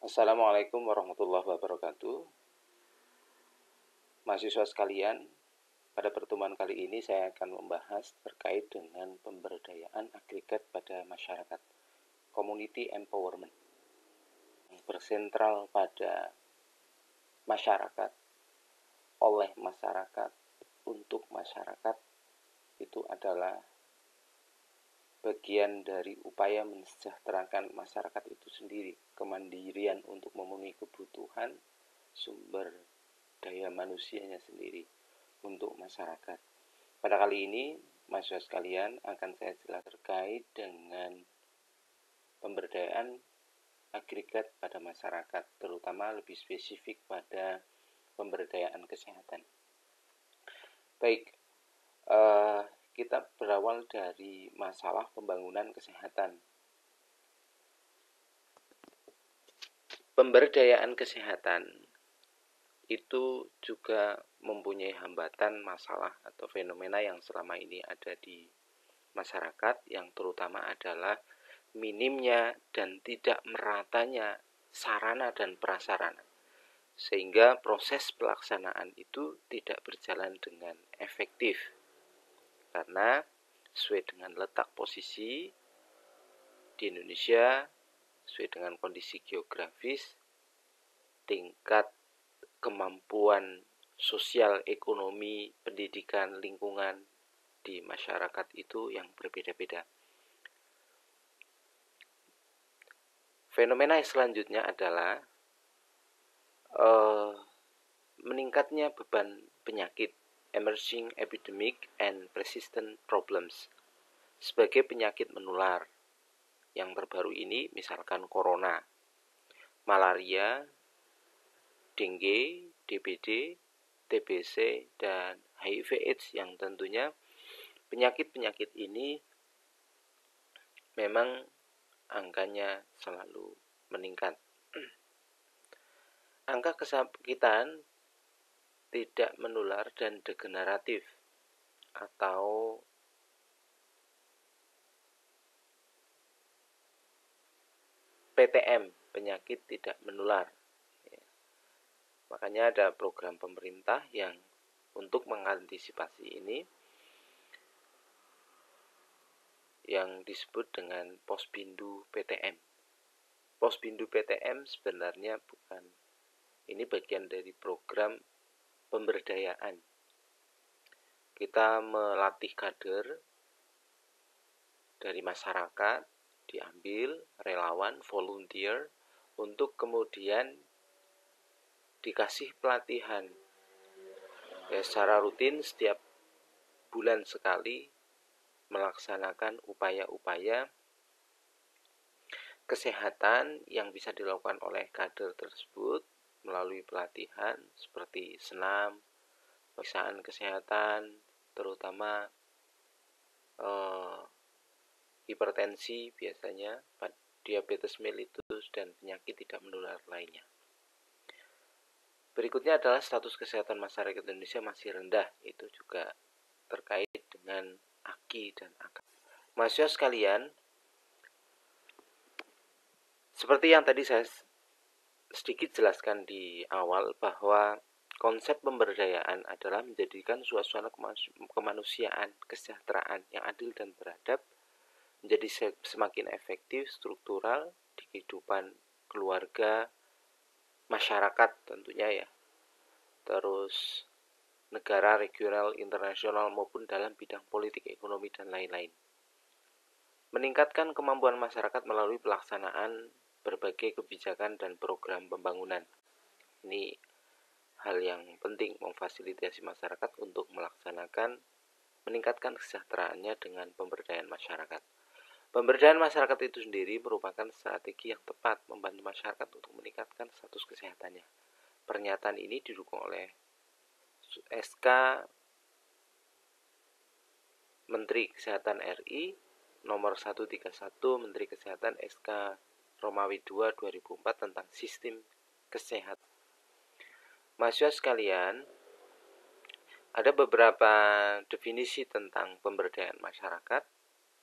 Assalamualaikum warahmatullahi wabarakatuh. Mahasiswa sekalian, pada pertemuan kali ini saya akan membahas terkait dengan pemberdayaan agregat pada masyarakat, community empowerment, yang bersentral pada masyarakat, oleh masyarakat, untuk masyarakat. Itu adalah bagian dari upaya mensejahterakan masyarakat itu sendiri, kemandirian untuk memenuhi kebutuhan sumber daya manusianya sendiri untuk masyarakat. Pada kali ini, mahasiswa sekalian, akan saya jelaskan terkait dengan pemberdayaan agregat pada masyarakat, terutama lebih spesifik pada pemberdayaan kesehatan. Baik, kita berawal dari masalah pembangunan kesehatan. Pemberdayaan kesehatan itu juga mempunyai hambatan, masalah atau fenomena yang selama ini ada di masyarakat, yang terutama adalah minimnya dan tidak meratanya sarana dan prasarana, sehingga proses pelaksanaan itu tidak berjalan dengan efektif karena sesuai dengan letak posisi di Indonesia, sesuai dengan kondisi geografis, tingkat kemampuan sosial, ekonomi, pendidikan, lingkungan di masyarakat itu yang berbeda-beda. Fenomena selanjutnya adalah meningkatnya beban penyakit, emerging epidemic and persistent problems, sebagai penyakit menular. Yang terbaru ini misalkan corona, malaria, dengue, DBD, TBC, dan HIV/AIDS, yang tentunya penyakit-penyakit ini memang angkanya selalu meningkat. Angka kesakitan tidak menular dan degeneratif atau PTM, penyakit tidak menular. Makanya ada program pemerintah yang untuk mengantisipasi ini yang disebut dengan Posbindu PTM. Posbindu PTM sebenarnya bukan, ini bagian dari program pemberdayaan. Kita melatih kader dari masyarakat, diambil relawan, volunteer, untuk kemudian dikasih pelatihan secara rutin setiap bulan sekali, melaksanakan upaya-upaya kesehatan yang bisa dilakukan oleh kader tersebut melalui pelatihan seperti senam, pemeriksaan kesehatan, terutama hipertensi biasanya, diabetes mellitus, dan penyakit tidak menular lainnya. Berikutnya adalah status kesehatan masyarakat Indonesia masih rendah, itu juga terkait dengan AKI dan AK. Mahasiswa sekalian, seperti yang tadi saya sedikit jelaskan di awal, bahwa konsep pemberdayaan adalah menjadikan suasana kemanusiaan, kesejahteraan yang adil dan beradab menjadi semakin efektif, struktural di kehidupan keluarga, masyarakat tentunya ya, terus negara, regional, internasional, maupun dalam bidang politik, ekonomi, dan lain-lain. Meningkatkan kemampuan masyarakat melalui pelaksanaan berbagai kebijakan dan program pembangunan. Ini hal yang penting, memfasilitasi masyarakat untuk meningkatkan kesejahteraannya dengan pemberdayaan masyarakat. Pemberdayaan masyarakat itu sendiri merupakan strategi yang tepat membantu masyarakat untuk meningkatkan status kesehatannya. Pernyataan ini didukung oleh SK Menteri Kesehatan RI nomor 131 Menteri Kesehatan SK Romawi II 2004 tentang sistem kesehatan. Mahasiswa sekalian, ada beberapa definisi tentang pemberdayaan masyarakat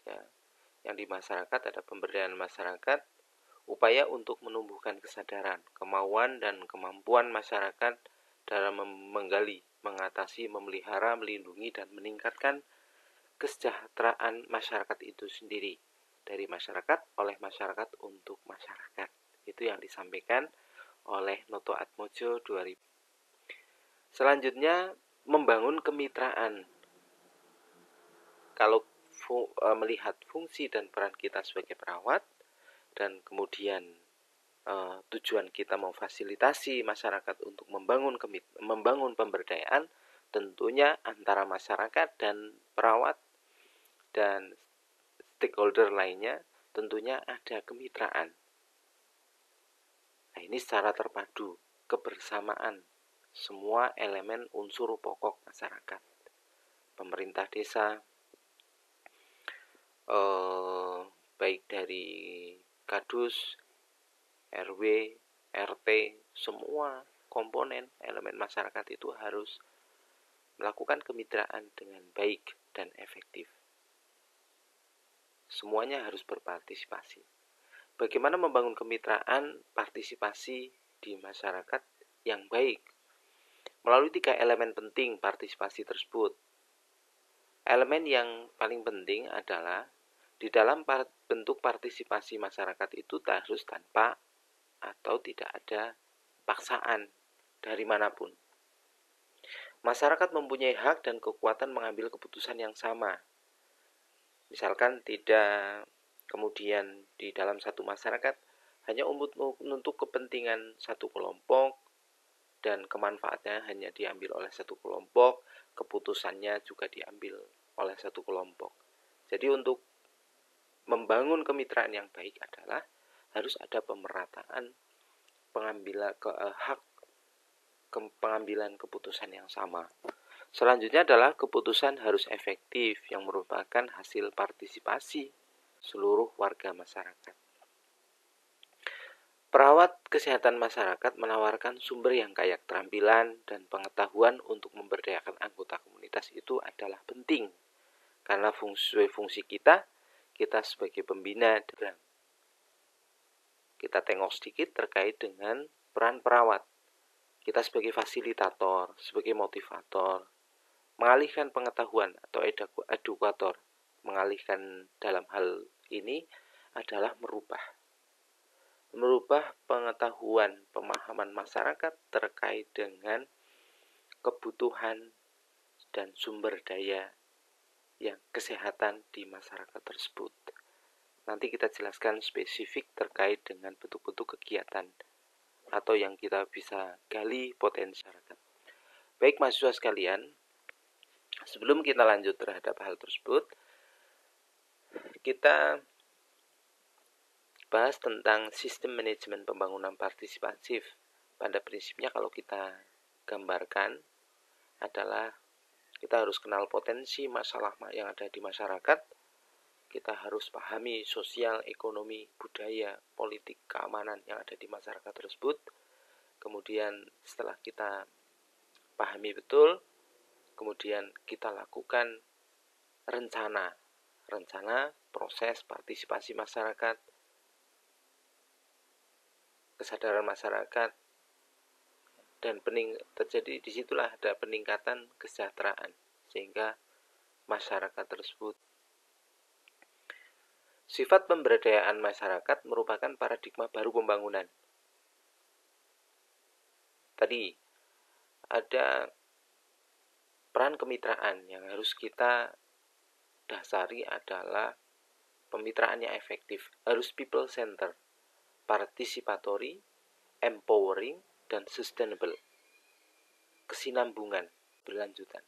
ya. Yang di masyarakat ada pemberdayaan masyarakat upaya untuk menumbuhkan kesadaran, kemauan, dan kemampuan masyarakat dalam menggali, mengatasi, memelihara, melindungi, dan meningkatkan kesejahteraan masyarakat itu sendiri. Dari masyarakat, oleh masyarakat, untuk masyarakat. Itu yang disampaikan oleh Noto Atmojo 2000. Selanjutnya, membangun kemitraan. Kalau melihat fungsi dan peran kita sebagai perawat, dan kemudian tujuan kita memfasilitasi masyarakat untuk membangun pemberdayaan, tentunya antara masyarakat dan perawat dan stakeholder lainnya tentunya ada kemitraan. Nah, ini secara terpadu, kebersamaan semua elemen unsur pokok masyarakat, pemerintah desa, baik dari kadus, RW, RT, semua komponen elemen masyarakat itu harus melakukan kemitraan dengan baik dan efektif. Semuanya harus berpartisipasi. Bagaimana membangun kemitraan partisipasi di masyarakat yang baik? Melalui 3 elemen penting partisipasi tersebut. Elemen yang paling penting adalah di dalam bentuk partisipasi masyarakat itu harus tanpa atau tidak ada paksaan dari manapun. Masyarakat mempunyai hak dan kekuatan mengambil keputusan yang sama. Misalkan tidak kemudian di dalam satu masyarakat hanya untuk kepentingan satu kelompok dan kemanfaatnya hanya diambil oleh satu kelompok, keputusannya juga diambil oleh satu kelompok. Jadi untuk membangun kemitraan yang baik adalah harus ada pemerataan pengambilan keputusan yang sama. Selanjutnya adalah keputusan harus efektif yang merupakan hasil partisipasi seluruh warga masyarakat. Perawat kesehatan masyarakat menawarkan sumber yang kaya keterampilan dan pengetahuan untuk memberdayakan anggota komunitas itu adalah penting. Karena fungsi kita sebagai pembina. Kita tengok sedikit terkait dengan peran perawat. Kita sebagai fasilitator, sebagai motivator, mengalihkan pengetahuan atau edukator. Mengalihkan dalam hal ini adalah merubah pengetahuan, pemahaman masyarakat terkait dengan kebutuhan dan sumber daya yang kesehatan di masyarakat tersebut. Nanti kita jelaskan spesifik terkait dengan bentuk-bentuk kegiatan atau yang kita bisa gali potensi masyarakat. Baik mahasiswa sekalian, sebelum kita lanjut terhadap hal tersebut, kita bahas tentang sistem manajemen pembangunan partisipatif. Pada prinsipnya kalau kita gambarkan adalah kita harus kenal potensi masalah yang ada di masyarakat. Kita harus pahami sosial, ekonomi, budaya, politik, keamanan yang ada di masyarakat tersebut. Kemudian setelah kita pahami betul, kemudian kita lakukan rencana proses partisipasi masyarakat, kesadaran masyarakat, dan terjadi disitulah ada peningkatan kesejahteraan sehingga masyarakat tersebut. Sifat pemberdayaan masyarakat merupakan paradigma baru pembangunan. Tadi ada peran kemitraan yang harus kita dasari adalah pemitraan yang efektif, harus people center, participatory, empowering, dan sustainable. Kesinambungan, berlanjutan.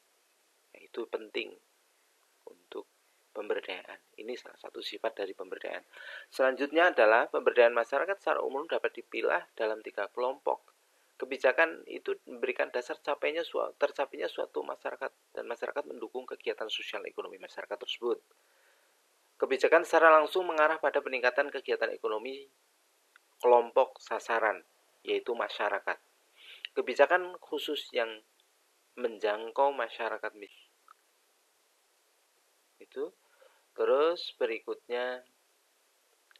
Itu penting untuk pemberdayaan. Ini salah satu sifat dari pemberdayaan. Selanjutnya adalah pemberdayaan masyarakat secara umum dapat dipilah dalam 3 kelompok. Kebijakan itu memberikan dasar tercapainya suatu masyarakat dan masyarakat mendukung kegiatan sosial ekonomi masyarakat tersebut. Kebijakan secara langsung mengarah pada peningkatan kegiatan ekonomi kelompok sasaran, yaitu masyarakat. Kebijakan khusus yang menjangkau masyarakat itu. Terus berikutnya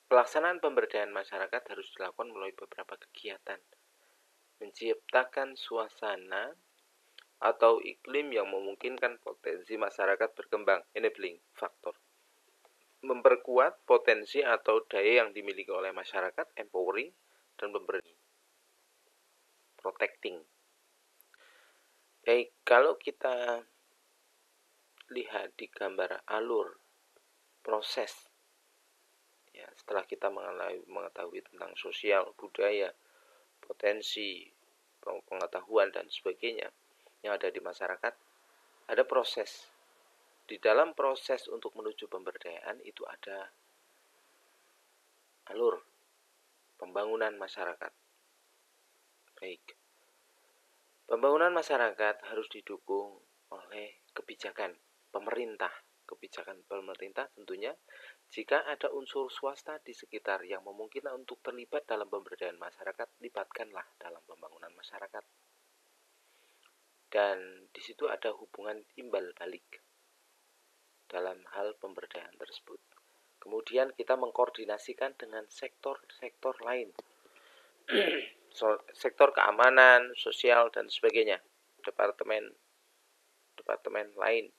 Pelaksanaan pemberdayaan masyarakat harus dilakukan melalui beberapa kegiatan. Menciptakan suasana atau iklim yang memungkinkan potensi masyarakat berkembang, enabling factor. Memperkuat potensi atau daya yang dimiliki oleh masyarakat, empowering, dan memberi, protecting. Baik, kalau kita lihat di gambar alur proses, ya, setelah kita mengetahui tentang sosial, budaya, potensi, pengetahuan, dan sebagainya yang ada di masyarakat, ada proses. Di dalam proses untuk menuju pemberdayaan itu ada alur pembangunan masyarakat. Baik, pembangunan masyarakat harus didukung oleh kebijakan pemerintah. Kebijakan pemerintah tentunya jika ada unsur swasta di sekitar yang memungkinkan untuk terlibat dalam pemberdayaan masyarakat, libatkanlah dalam pembangunan masyarakat. Dan di situ ada hubungan timbal balik dalam hal pemberdayaan tersebut. Kemudian kita mengkoordinasikan dengan sektor-sektor lain, sektor keamanan, sosial, dan sebagainya, departemen lain.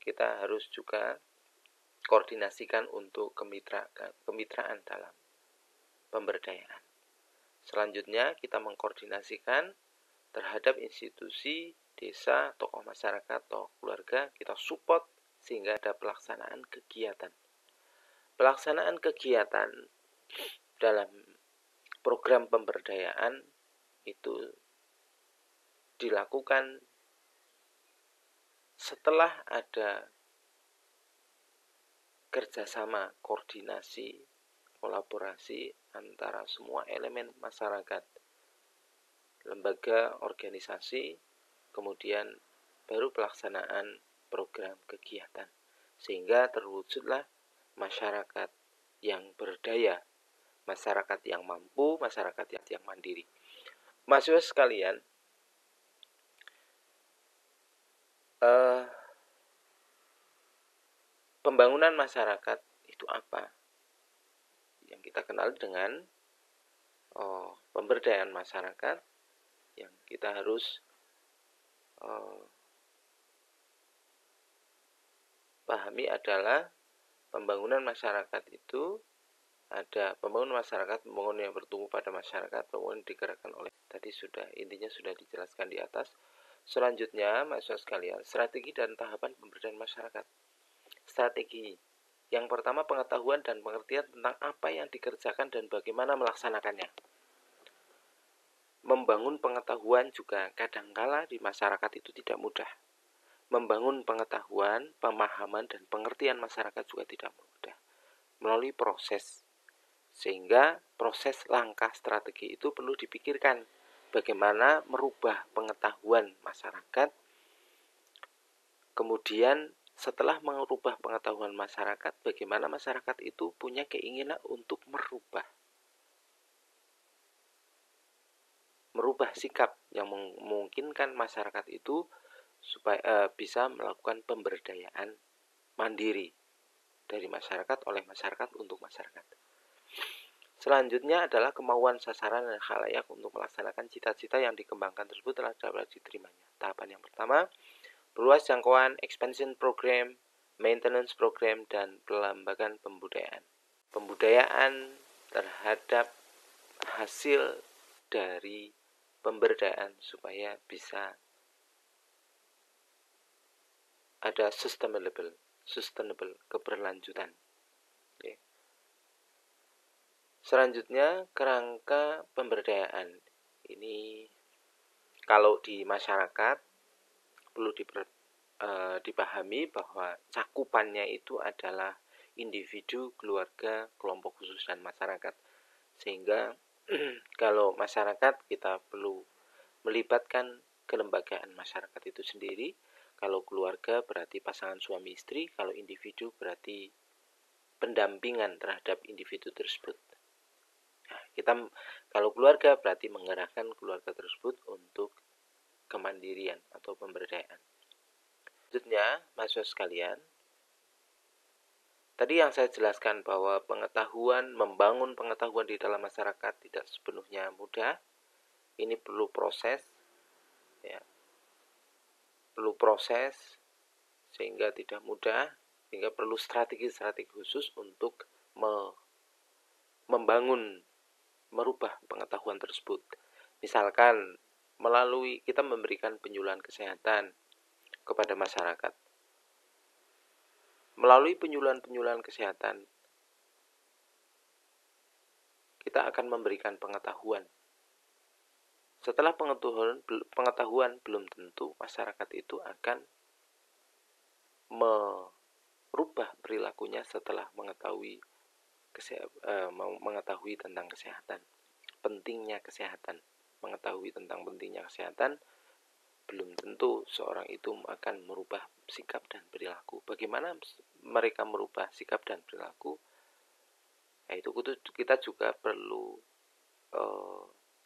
Kita harus juga koordinasikan untuk kemitraan dalam pemberdayaan. Selanjutnya kita mengkoordinasikan terhadap institusi, desa, tokoh masyarakat, tokoh keluarga, kita support sehingga ada pelaksanaan kegiatan. Pelaksanaan kegiatan dalam program pemberdayaan itu dilakukan setelah ada kerjasama, koordinasi, kolaborasi antara semua elemen masyarakat, lembaga, organisasi, kemudian baru pelaksanaan program kegiatan, sehingga terwujudlah masyarakat yang berdaya, masyarakat yang mampu, masyarakat yang mandiri. Mahasiswa sekalian, pembangunan masyarakat itu apa? Yang kita kenal dengan pemberdayaan masyarakat, yang kita harus pahami adalah pembangunan masyarakat itu ada pembangunan masyarakat, pembangunan yang bertumbuh pada masyarakat, pembangunan digerakkan oleh, tadi intinya sudah dijelaskan di atas. Selanjutnya, mahasiswa sekalian, strategi dan tahapan pemberdayaan masyarakat. Strategi yang pertama, pengetahuan dan pengertian tentang apa yang dikerjakan dan bagaimana melaksanakannya. Membangun pengetahuan juga kadangkala di masyarakat itu tidak mudah. Membangun pengetahuan, pemahaman, dan pengertian masyarakat juga tidak mudah melalui proses. Sehingga proses langkah strategi itu perlu dipikirkan bagaimana merubah pengetahuan masyarakat. Kemudian setelah merubah pengetahuan masyarakat, bagaimana masyarakat itu punya keinginan untuk merubah sikap yang memungkinkan masyarakat itu supaya bisa melakukan pemberdayaan mandiri dari masyarakat oleh masyarakat untuk masyarakat. Selanjutnya adalah kemauan sasaran dan khalayak untuk melaksanakan cita-cita yang dikembangkan tersebut telah dapat diterimanya. Tahapan yang pertama, perluas jangkauan, expansion program, maintenance program, dan pelambagan pembudayaan. Pembudayaan terhadap hasil dari pemberdayaan supaya bisa ada sustainable, keberlanjutan. Okay. Selanjutnya, kerangka pemberdayaan. Ini kalau di masyarakat perlu dipahami bahwa cakupannya itu adalah individu, keluarga, kelompok khusus, dan masyarakat. Sehingga kalau masyarakat kita perlu melibatkan kelembagaan masyarakat itu sendiri. Kalau keluarga berarti pasangan suami istri, kalau individu berarti pendampingan terhadap individu tersebut. Nah, kita kalau keluarga berarti menggerakkan keluarga tersebut untuk kemandirian atau pemberdayaan. Selanjutnya, mahasiswa sekalian, Tadi yang saya jelaskan bahwa membangun pengetahuan di dalam masyarakat tidak sepenuhnya mudah. Ini perlu proses, ya, sehingga tidak mudah, sehingga perlu strategi-strategi khusus untuk merubah pengetahuan tersebut. Misalkan melalui kita memberikan penyuluhan kesehatan kepada masyarakat. Melalui penyuluhan kesehatan, kita akan memberikan pengetahuan. Setelah pengetahuan belum tentu masyarakat itu akan merubah perilakunya setelah mengetahui tentang kesehatan. Pentingnya kesehatan. Mengetahui tentang pentingnya kesehatan, belum tentu seorang itu akan merubah sikap dan perilaku. Bagaimana mereka merubah sikap dan perilaku? Itu kita juga perlu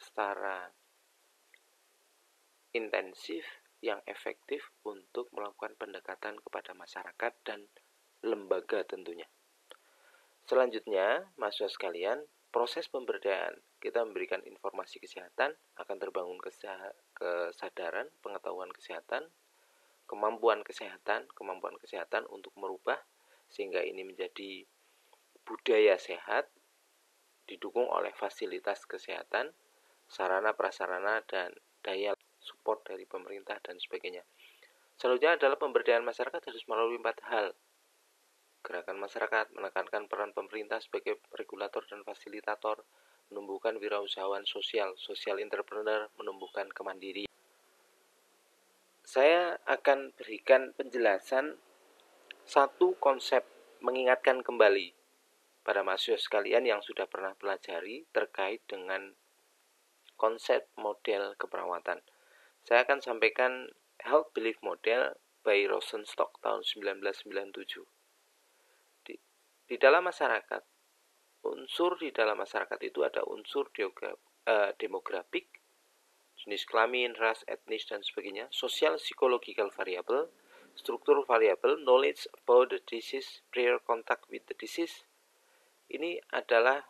secara intensif yang efektif untuk melakukan pendekatan kepada masyarakat dan lembaga tentunya. Selanjutnya, mahasiswa sekalian, proses pemberdayaan, kita memberikan informasi kesehatan, akan terbangun kesadaran, pengetahuan kesehatan, kemampuan kesehatan untuk merubah, sehingga ini menjadi budaya sehat, didukung oleh fasilitas kesehatan, sarana prasarana, dan daya support dari pemerintah dan sebagainya. Selanjutnya adalah pemberdayaan masyarakat harus melalui 4 hal. Gerakan masyarakat, menekankan peran pemerintah sebagai regulator dan fasilitator, menumbuhkan wirausahawan social entrepreneur, menumbuhkan kemandirian. Saya akan berikan penjelasan satu konsep, mengingatkan kembali pada mahasiswa sekalian yang sudah pernah pelajari terkait dengan konsep model keperawatan. Saya akan sampaikan Health Belief Model by Rosenstock tahun 1997. Di dalam masyarakat, unsur di dalam masyarakat itu ada unsur demografik, jenis kelamin, ras, etnis, dan sebagainya, social psychological variable, struktur variable, knowledge about the disease, prior contact with the disease. Ini adalah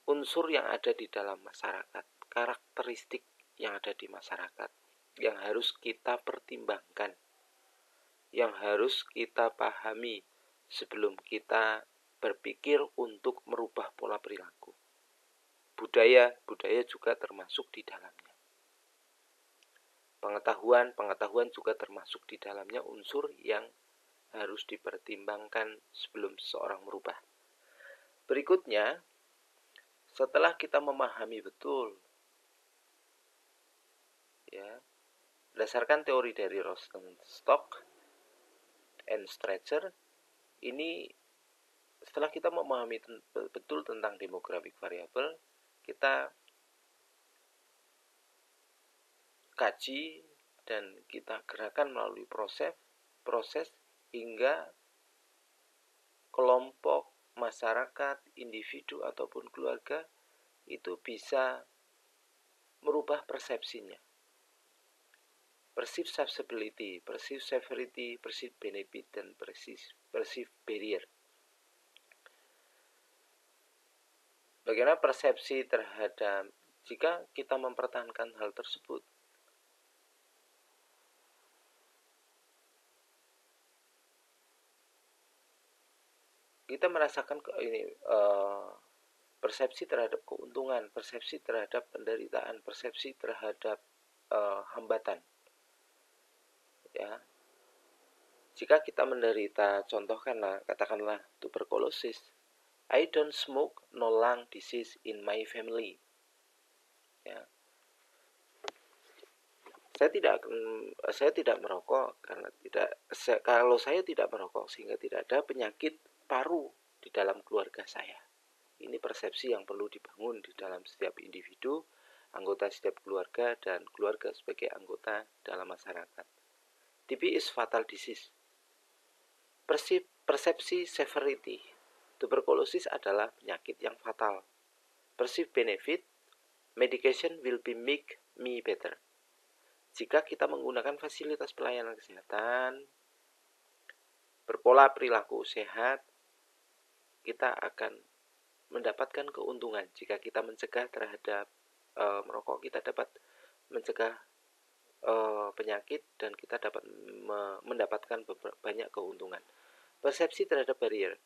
unsur yang ada di dalam masyarakat, karakteristik yang ada di masyarakat, yang harus kita pertimbangkan, yang harus kita pahami sebelum kita berpikir untuk merubah pola perilaku. Budaya juga termasuk di dalamnya. Pengetahuan juga termasuk di dalamnya unsur yang harus dipertimbangkan sebelum seseorang merubah. Berikutnya, setelah kita memahami betul, ya, berdasarkan teori dari Rosenstock and Stretcher, ini setelah kita memahami betul tentang demographic variable, kita kaji dan kita gerakan melalui proses hingga kelompok masyarakat, individu ataupun keluarga itu bisa merubah persepsinya. Perceived susceptibility, perceived severity, perceived benefit, dan perceived barrier. Bagaimana persepsi terhadap jika kita mempertahankan hal tersebut? Kita merasakan persepsi terhadap keuntungan, persepsi terhadap penderitaan, persepsi terhadap hambatan. Ya, jika kita menderita, katakanlah tuberkulosis, I don't smoke, no lung disease in my family. Ya, saya tidak merokok kalau saya tidak merokok sehingga tidak ada penyakit paru di dalam keluarga saya. Ini persepsi yang perlu dibangun di dalam setiap individu, anggota setiap keluarga, dan keluarga sebagai anggota dalam masyarakat. TB is fatal disease. Persepsi severity. Tuberkulosis adalah penyakit yang fatal. Perceived benefit. Medication will be make me better. jika kita menggunakan fasilitas pelayanan kesehatan, berpola perilaku sehat, kita akan mendapatkan keuntungan. Jika kita mencegah terhadap merokok, kita dapat mencegah penyakit dan kita dapat mendapatkan banyak keuntungan. Persepsi terhadap barrier.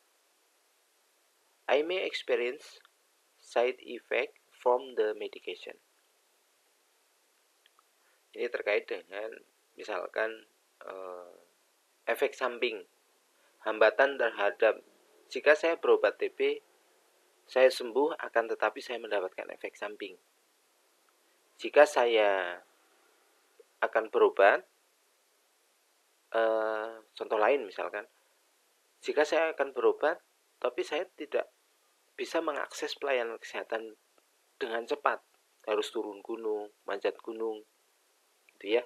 I may experience side effect from the medication. Ini terkait dengan misalkan efek samping, hambatan terhadap jika saya berobat TB, saya sembuh akan tetapi saya mendapatkan efek samping. Jika saya akan berobat, contoh lain misalkan, jika saya akan berobat tapi saya tidak bisa mengakses pelayanan kesehatan dengan cepat, harus turun gunung, manjat gunung, gitu ya.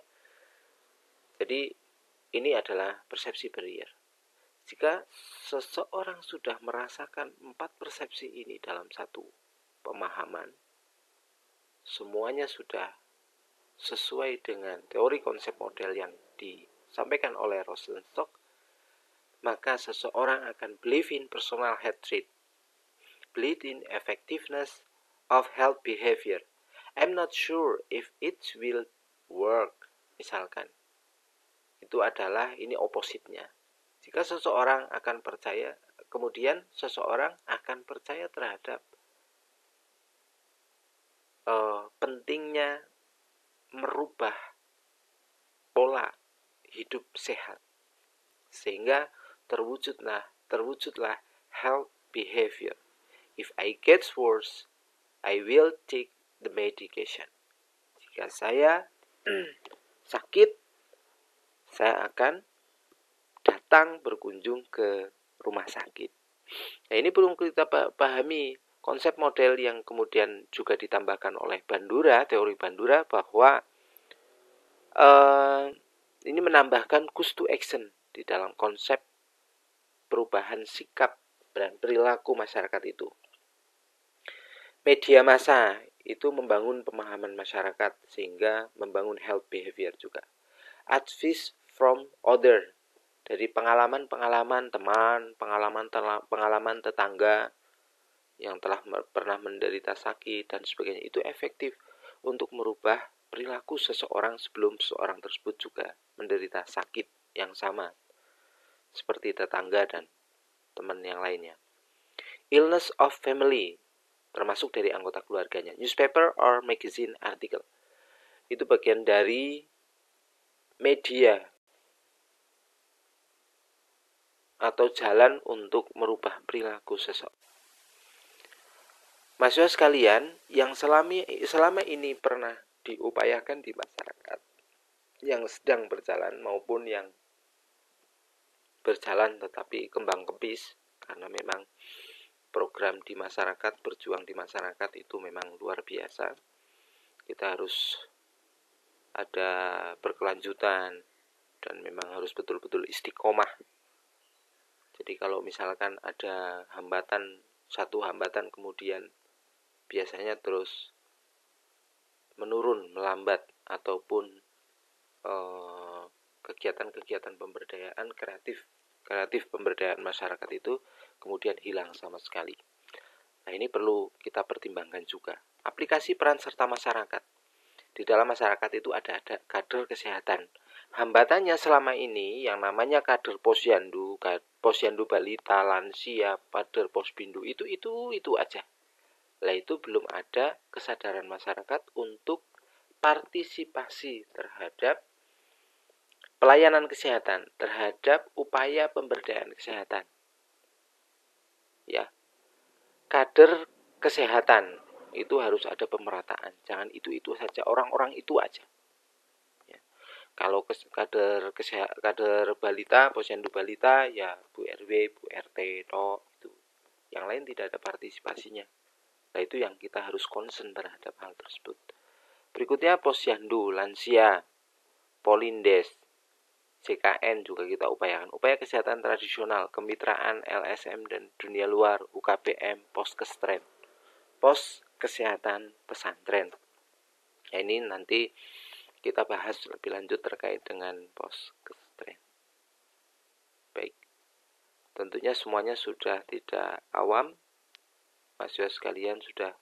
Jadi ini adalah persepsi barrier. Jika seseorang sudah merasakan 4 persepsi ini dalam satu pemahaman, semuanya sudah sesuai dengan teori konsep model yang disampaikan oleh Rosenstock, maka seseorang akan believe in personal health trait, believe in effectiveness of health behavior. I'm not sure if it will work, misalkan. Itu adalah ini opposite-nya. Jika seseorang akan percaya, kemudian seseorang akan percaya terhadap pentingnya merubah pola hidup sehat, sehingga terwujudlah health behavior. If I get worse, I will take the medication. Jika saya sakit, saya akan datang berkunjung ke rumah sakit. Nah, ini perlu kita pahami konsep model yang kemudian juga ditambahkan oleh Bandura, teori Bandura, bahwa ini menambahkan cause to action di dalam konsep perubahan sikap dan perilaku masyarakat itu. Media massa itu membangun pemahaman masyarakat sehingga membangun health behavior juga. Advice from other, dari pengalaman-pengalaman teman, pengalaman tetangga yang telah pernah menderita sakit dan sebagainya, itu efektif untuk merubah perilaku seseorang sebelum seseorang tersebut juga menderita sakit yang sama seperti tetangga dan teman yang lainnya. Illness of family, termasuk dari anggota keluarganya. Newspaper or magazine article, itu bagian dari media atau jalan untuk merubah perilaku seseorang. Mahasiswa sekalian, yang selama ini pernah diupayakan di masyarakat yang sedang berjalan maupun yang berjalan tetapi kembang kempis, karena memang program di masyarakat, berjuang di masyarakat itu memang luar biasa. Kita harus ada berkelanjutan dan memang harus betul-betul istiqomah. Jadi kalau misalkan ada satu hambatan kemudian biasanya terus menurun, melambat, ataupun kegiatan-kegiatan pemberdayaan kreatif pemberdayaan masyarakat itu kemudian hilang sama sekali. Nah, ini perlu kita pertimbangkan juga. Aplikasi peran serta masyarakat. Di dalam masyarakat itu ada kader kesehatan. Hambatannya selama ini yang namanya kader posyandu balita, lansia, kader posbindu itu aja. Lah itu belum ada kesadaran masyarakat untuk partisipasi terhadap pelayanan kesehatan, terhadap upaya pemberdayaan kesehatan. Ya. Kader kesehatan itu harus ada pemerataan. Jangan itu saja, orang-orang itu aja. Ya. Kalau kader balita, posyandu balita, ya Bu RW, Bu RT, itu. Yang lain tidak ada partisipasinya. Nah, itu yang kita harus concern terhadap hal tersebut. Berikutnya posyandu, lansia, polindes, CKN juga kita upayakan. Upaya kesehatan tradisional, kemitraan, LSM dan dunia luar, UKBM, pos kesehatan pesantren. Nah, ini nanti kita bahas lebih lanjut terkait dengan post-constraint. Baik, tentunya semuanya sudah tidak awam, mahasiswa sekalian sudah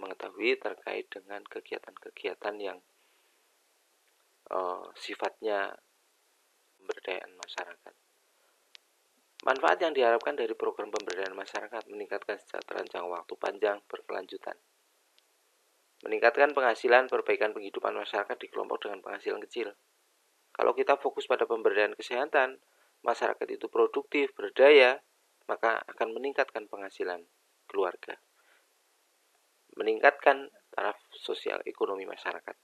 mengetahui terkait dengan kegiatan-kegiatan yang sifatnya pemberdayaan masyarakat. Manfaat yang diharapkan dari program pemberdayaan masyarakat meningkatkan kesejahteraan jangka waktu panjang berkelanjutan. Meningkatkan penghasilan, perbaikan penghidupan masyarakat di kelompok dengan penghasilan kecil. Kalau kita fokus pada pemberdayaan kesehatan, masyarakat itu produktif, berdaya, maka akan meningkatkan penghasilan keluarga. Meningkatkan taraf sosial ekonomi masyarakat.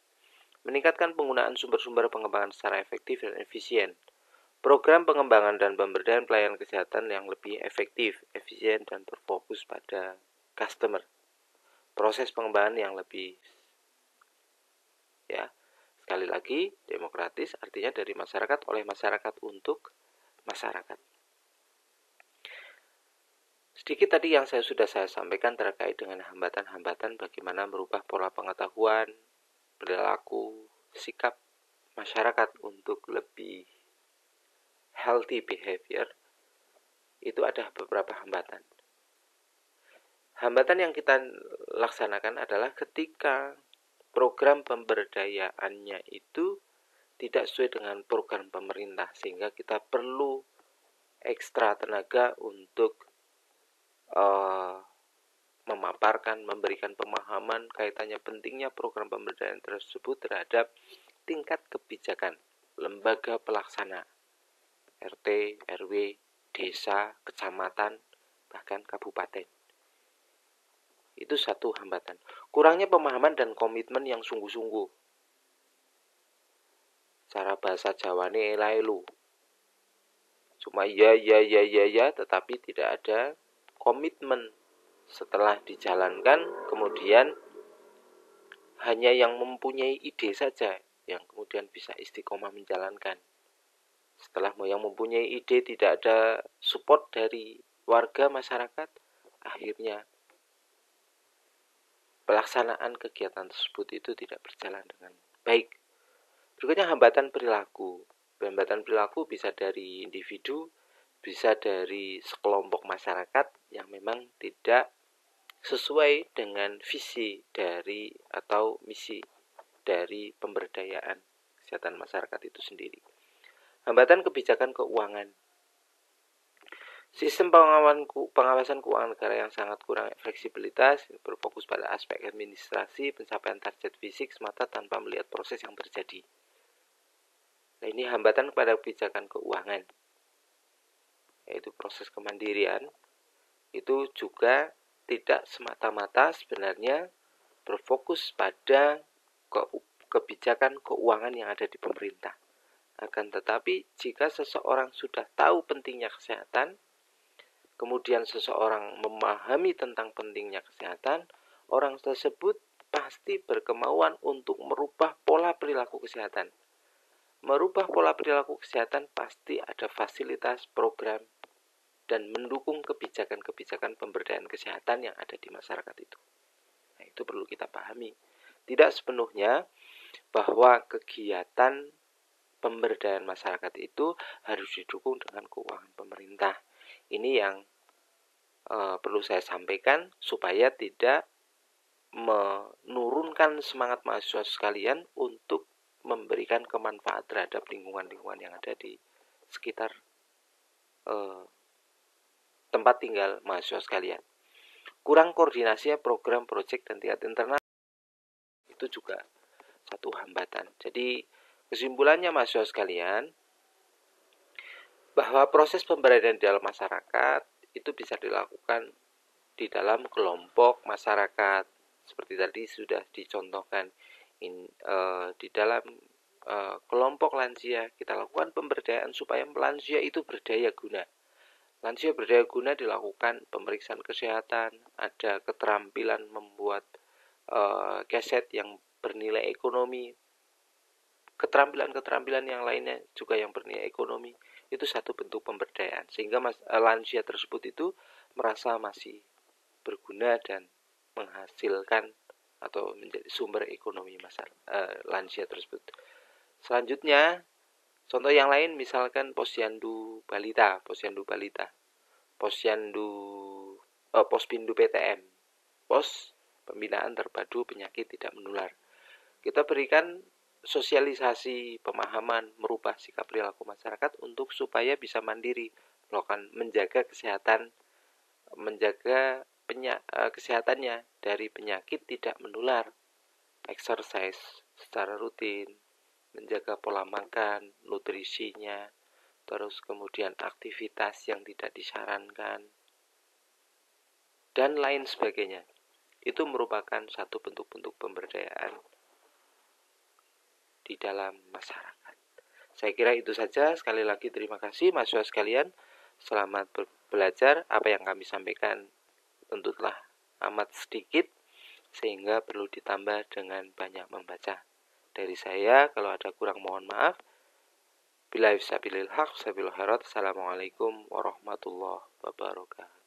Meningkatkan penggunaan sumber-sumber pengembangan secara efektif dan efisien. Program pengembangan dan pemberdayaan pelayanan kesehatan yang lebih efektif, efisien, dan berfokus pada customer. Proses pengembangan yang lebih, sekali lagi, demokratis, artinya dari masyarakat, oleh masyarakat, untuk masyarakat. Sedikit tadi yang sudah saya sampaikan terkait dengan hambatan-hambatan bagaimana merubah pola pengetahuan, perilaku, sikap masyarakat untuk lebih healthy behavior. Itu ada beberapa hambatan. Hambatan yang kita laksanakan adalah ketika program pemberdayaannya itu tidak sesuai dengan program pemerintah, sehingga kita perlu ekstra tenaga untuk memaparkan, memberikan pemahaman kaitannya pentingnya program pemberdayaan tersebut terhadap tingkat kebijakan lembaga pelaksana RT, RW, desa, kecamatan, bahkan kabupaten. Itu satu hambatan. Kurangnya pemahaman dan komitmen yang sungguh-sungguh. Cara bahasa Jawane elailu. Cuma ya, tetapi tidak ada komitmen. Setelah dijalankan, kemudian hanya yang mempunyai ide saja yang kemudian bisa istiqomah menjalankan. Setelah yang mempunyai ide tidak ada support dari warga masyarakat, akhirnya pelaksanaan kegiatan tersebut itu tidak berjalan dengan baik. Berikutnya hambatan perilaku. Hambatan perilaku bisa dari individu, bisa dari sekelompok masyarakat yang memang tidak sesuai dengan visi dari atau misi dari pemberdayaan kesehatan masyarakat itu sendiri. Hambatan kebijakan keuangan. Sistem pengawasan keuangan negara yang sangat kurang fleksibilitas, berfokus pada aspek administrasi, pencapaian target fisik semata tanpa melihat proses yang terjadi. Nah, ini hambatan kepada kebijakan keuangan, yaitu proses kemandirian. Itu juga tidak semata-mata sebenarnya berfokus pada kebijakan keuangan yang ada di pemerintah. Akan tetapi jika seseorang sudah tahu pentingnya kesehatan, kemudian seseorang memahami tentang pentingnya kesehatan, orang tersebut pasti berkemauan untuk merubah pola perilaku kesehatan. Merubah pola perilaku kesehatan pasti ada fasilitas, program, dan mendukung kebijakan-kebijakan pemberdayaan kesehatan yang ada di masyarakat itu. Nah, itu perlu kita pahami. Tidak sepenuhnya bahwa kegiatan pemberdayaan masyarakat itu harus didukung dengan keuangan pemerintah. Ini yang perlu saya sampaikan supaya tidak menurunkan semangat mahasiswa sekalian untuk memberikan kemanfaat terhadap lingkungan-lingkungan yang ada di sekitar tempat tinggal mahasiswa sekalian. Kurang koordinasi program, proyek, dan tingkat internal itu juga satu hambatan. Jadi kesimpulannya mahasiswa sekalian, bahwa proses pemberdayaan di dalam masyarakat itu bisa dilakukan di dalam kelompok masyarakat seperti tadi sudah dicontohkan. Di dalam kelompok lansia kita lakukan pemberdayaan supaya lansia itu berdaya guna. Lansia berdaya guna dilakukan pemeriksaan kesehatan, ada keterampilan membuat keset yang bernilai ekonomi, keterampilan-keterampilan yang lainnya juga yang bernilai ekonomi. Itu satu bentuk pemberdayaan, sehingga lansia tersebut itu merasa masih berguna dan menghasilkan atau menjadi sumber ekonomi lansia tersebut. Selanjutnya, contoh yang lain misalkan posyandu balita, pospindu PTM, pos pembinaan terpadu penyakit tidak menular. Kita berikan sosialisasi, pemahaman, merubah sikap perilaku masyarakat untuk supaya bisa mandiri, melakukan menjaga kesehatan, kesehatannya dari penyakit tidak menular, exercise secara rutin, menjaga pola makan, nutrisinya, terus kemudian aktivitas yang tidak disarankan, dan lain sebagainya. Itu merupakan satu bentuk-bentuk pemberdayaan di dalam masyarakat. Saya kira itu saja. Sekali lagi terima kasih mahasiswa sekalian. Selamat belajar. Apa yang kami sampaikan tentu telah amat sedikit, sehingga perlu ditambah dengan banyak membaca. Dari saya, kalau ada kurang mohon maaf. Billahi fisabilil haq, sabil khairat. Assalamualaikum warahmatullahi wabarakatuh.